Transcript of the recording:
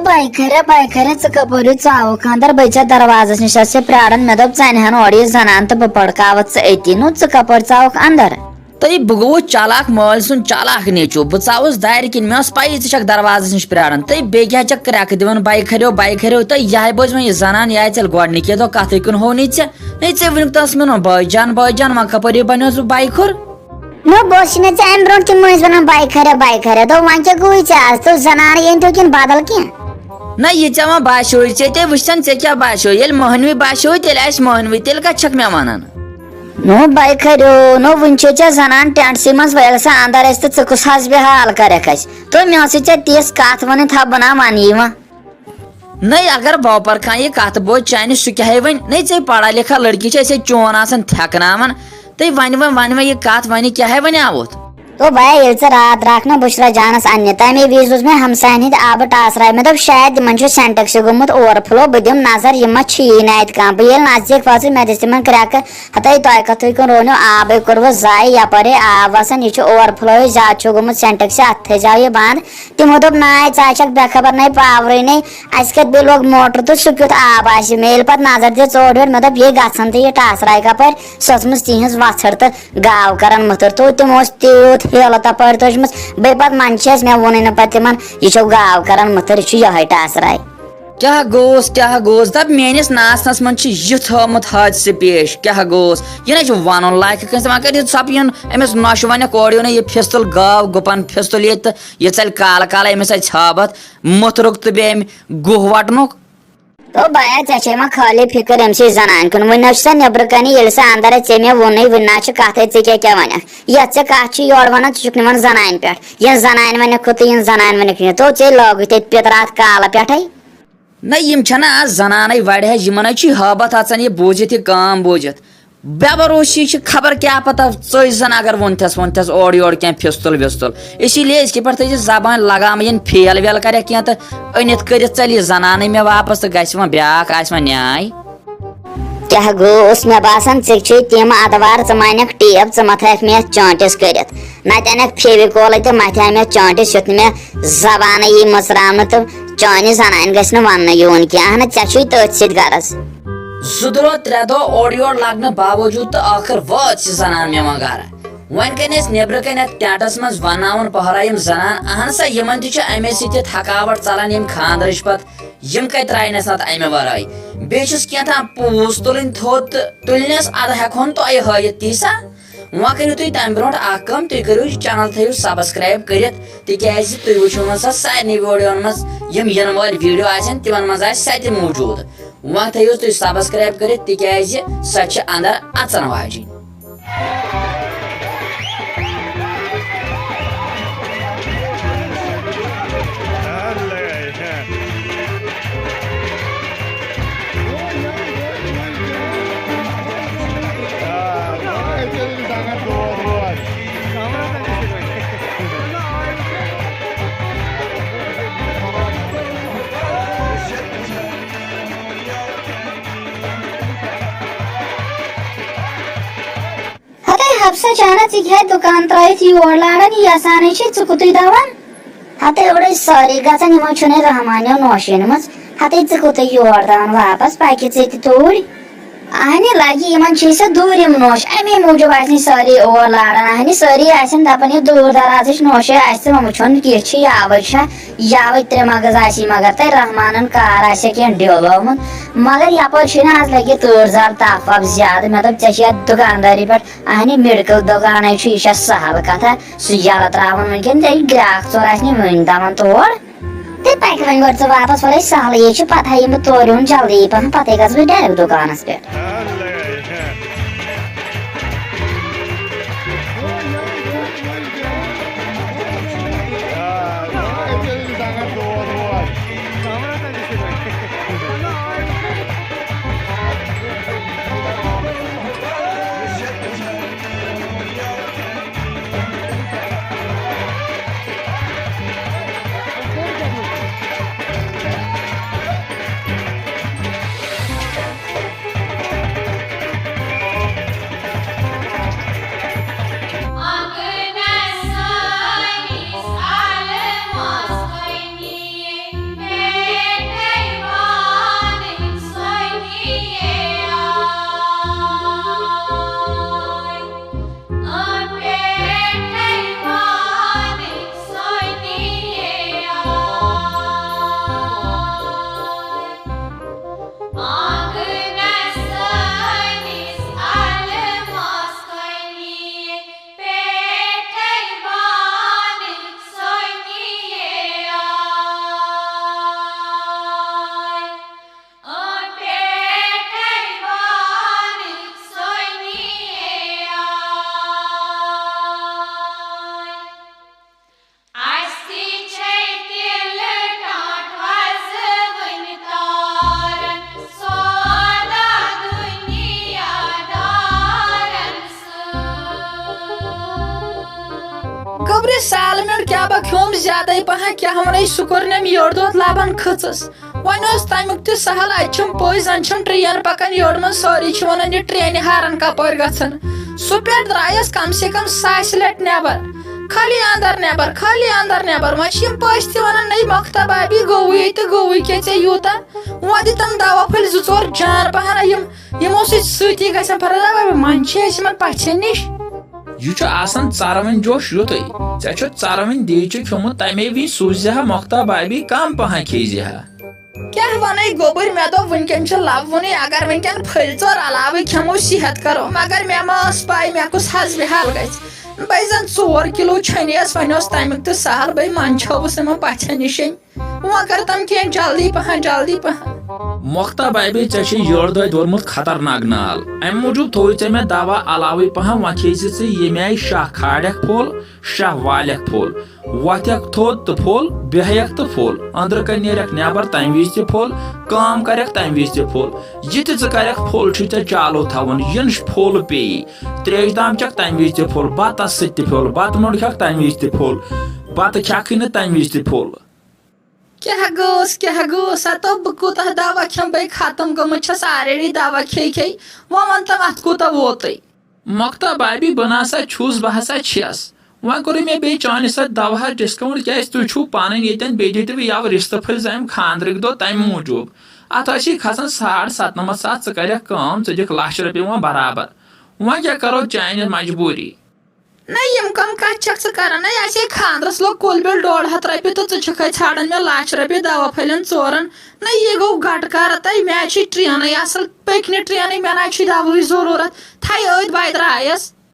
bye खरे कपोरी चाव खानदार बैच्या दरवाजास निश प्राड़न मे दोप चन हन ओर जनान तो पड़कावत अति नु कपोर चावक अंदर तई बह गो चालाक माल सुन चालाक नेचू बह चावस दार किन मे पई च दरवाज नश प्राड़न तई बे क्या क्रैक दिवन बाइक हरियो तई यह बोज मे जनान यह चल गोडनिके दो कथ कुन हो नी चे वनुक तस मे भाईजान वा कपोर बनो बाइक हर नो बोस ने अम ब्रो कि मज वन बाइक हरे दो वन क्या गई तो जनान ये तो किन बादल क्या ना ये चा बाशो ते वुचन ऐ क्या बाशो ये मोहनवी बाशो तेल मोहनवी तेल कत मे वन नो बाइक हरियो नो वन जनान टेंट सी मज वल सा अंदर तो कुस बेहाल करक तो मे तीस कत वन था बना मानी नहीं अगर बापर खान ये कत बोझ चान सह क्या वन नहीं चे पढ़ा लिखा लड़की चोन आसान थकनावन तो वन ये कत वन क्या वन आवत तो भाई ये रात राखना बुशरा जानस अन्य तमे विज रुस मे हमसायन हिंद आब टासराय मे दोप शायद तिमन सेंटेक्स गुमुत ओवरफ्लो बह दिम नजर यम छीन अत कह बह ये नजदीक वास मे दिस तिमन क्रैक हतई तय कथु कुन रोनो आब कर्व जाय यपर आब वसन यह ओवरफ्लो ज्यादा गुमुत सेंटेक्स अत जाओ ये बंद तिमो दोप नाय चाचक बेखबर नहीं पावर नहीं अस कत बे लोग मोटर तो सह क्युत आब आस मेल पत नजर दि चोर योर मे दोप ये गसन तो ये टासराय कपर सचमुच तिहज वछड़ तो गाव करन मुतर तो तिमो त्यूत हेल तपर तुजम बे पत मन मे वोन न पे तिमन यह गाव करन मुतर यह टासराय क्या गोस दप मेनिस नासनस मन युथ होमुत हादसे पेश क्या गोस यह ना वन लायक कर सपन अमिस नश वन कौर ये फिस्तुल गाव गुपन फिस्तुल ये चल काल काल अमिस छाबत मुतरुक तो बे गुह वटनुक तो बाया चे खाली फिक्र अम जनान कुन वन नबर कन ये अंदर ऐ मे वोन वन कत क्या क्या वन ये कत योर वन चुक निवान जनान पे यह जनान वन खुद इन जनान वन तो चे लोग पितरात काल पे ना यम आज जनान वड़े यमन हाबत आचान ये बोजित यह काम बोजित बेभरोसी खबर क्या पता चन अगर वनथस ओर योर क्या फिस्तुल विस्तुल इसीलिए इसके पर जबान लगाम इन फेल वेल कर तो अनित कर चल जनान मे वापस तो गो ब्याक आ न्याय क्या गोस मे बासान तिम अदवार मानक टेप मथक मे चांटिस कर नत फेविकोल तो मथा मे चांटिस युत मे जबान यी मचरावन तो चान जनान गन वन यून क्या चे तथ सत गरज जुदरो त्रे दो ओर योर लगने बावजूद तो आखिर वात जनान मे गर वन कन नबर कन टेंटस मज वन पहरा जनान अहन सा यमन अमे सत थकावट चलान यम खानदर पत यम कत त्रायनस नत अमे वराय बेस क्या पूस तुलन थोत तुलनस अद हेकोन तो हयत तीसा वह करू तुम तम ब्रो कम तुम करू चैनल थो सब्सक्राइब कर तुम वो सा सारे वीडियोन मज इन वाल वीडियो आन तिमन मज सत मौजूद वह थो तुम सब्सक्राइब कर तिज सह अंदर अचन वाजिन हफ्सा चाना चिखे दुकान त्रयत योर लाड़न यसान चुकुतु दवन हते ओड़े सारी गसन यमो छुने रहमानियो नोशिन मज हते चुकुतु योर दवन वापस पाके चेति तोड़ आहने लागी यमन चीज दूर यम नोश अमे मूजूब आसनी सारी ओर लाड़न आहने सारी आसन दपन ये दूर दराज नोशे आसे ममुछन कि छ याव त्रे मगज आसी मगर ते रहमानन कार आसे के डेवलपमेंट मगर यपर छ आज लगे तोर जार ताप ज्यादा मतलब चशिया दुकानदारी पर आहने मेडिकल दुकान छ इशा सहल कथा सुयाला त्रावन वनकन ते ग्राहक चोर आसनी वन दमन तोड़ ते पैक वन गर्छ वापस वाले सहल ये छ पता यम तोरुन जल्दी पन पते गज डायरेक्ट दुकानस पे गबरे सालमें क्या बख्योम ज्यादा पह क्या वन सुकर्नम योर दोत लाबन खचस वन तमुक त सहल अचम पोज अनचम ट्रेन पकान योर मन सारी वन ये ट्रेन हारन कपर गन सह पे द्रायस कम से कम 100 लट नबर खाली अंदर नबर वह पस वन नई मख्ता भाभी गोवु तो गोवु क्या ऐ यूत वो दितम दवा फल 2-4 जान पहन यमो सती गसन फर्क मन पछन निश यह चारवन जोश युत ऐ चारवन दीच खमुत तमे वि सूझ मोख्ता भाभी कम पह खेज क्या वन गोबर मे दो वनकन लब वन अगर वनकन फल 4 अलाव खमो सेहत करो मगर मे पाई मे कुछ हज बेहाल गई जन 4 किलो छनियस वन तमुक तो सहल बे मन छवस पछन निश वो कर तम कह जल्दी पह मोख्ता भाभी ऐ योर दो दोरमुत खतरनाक नाल अम मूजूब थो मे दवा अलाव पह वह खेज ये आय शाह खाड़क फोल शाह वालक फोल वथक थोद तो फोल बेहक तो फोल अंदर कन नेरक नबर तम वज त फोल काम करक तम वज त फोल यह करक फोल ऐ चालू थवन इन फोल पे त्रेश दाम चक तम वज त फोल बतस सत फोल बत मोड़ खक तम वज त फोल बत खक न तम वज त फोल क्या गोस तो बह कूत दवा खम बे खत्म गमत ऑलरेडी दवा खे वो वन तम अत कूत वोत मोख्ता भाभी बह नसा छुस बह हसा छस वह कोर मे बे चान सत दवा डिस्काउंट क्या तुम पान ये बे दिव यव रिश्त फल अम खानद्रक दो तम मूजूब अत खसान 97,500 कर कम दिख ₹1,00,000 वह बराबर वह क्या करो चान मजबूरी ना यम कम कत कर खानदरस लोग कुल बिल ₹150 तो ाड़न मे ₹1,00,000 दवा फलन 4 ना ये गो गटकार तय मे ट्रेन असल पकने ट्रेन मे ना दवा जरूरत थी अद बह द्रायस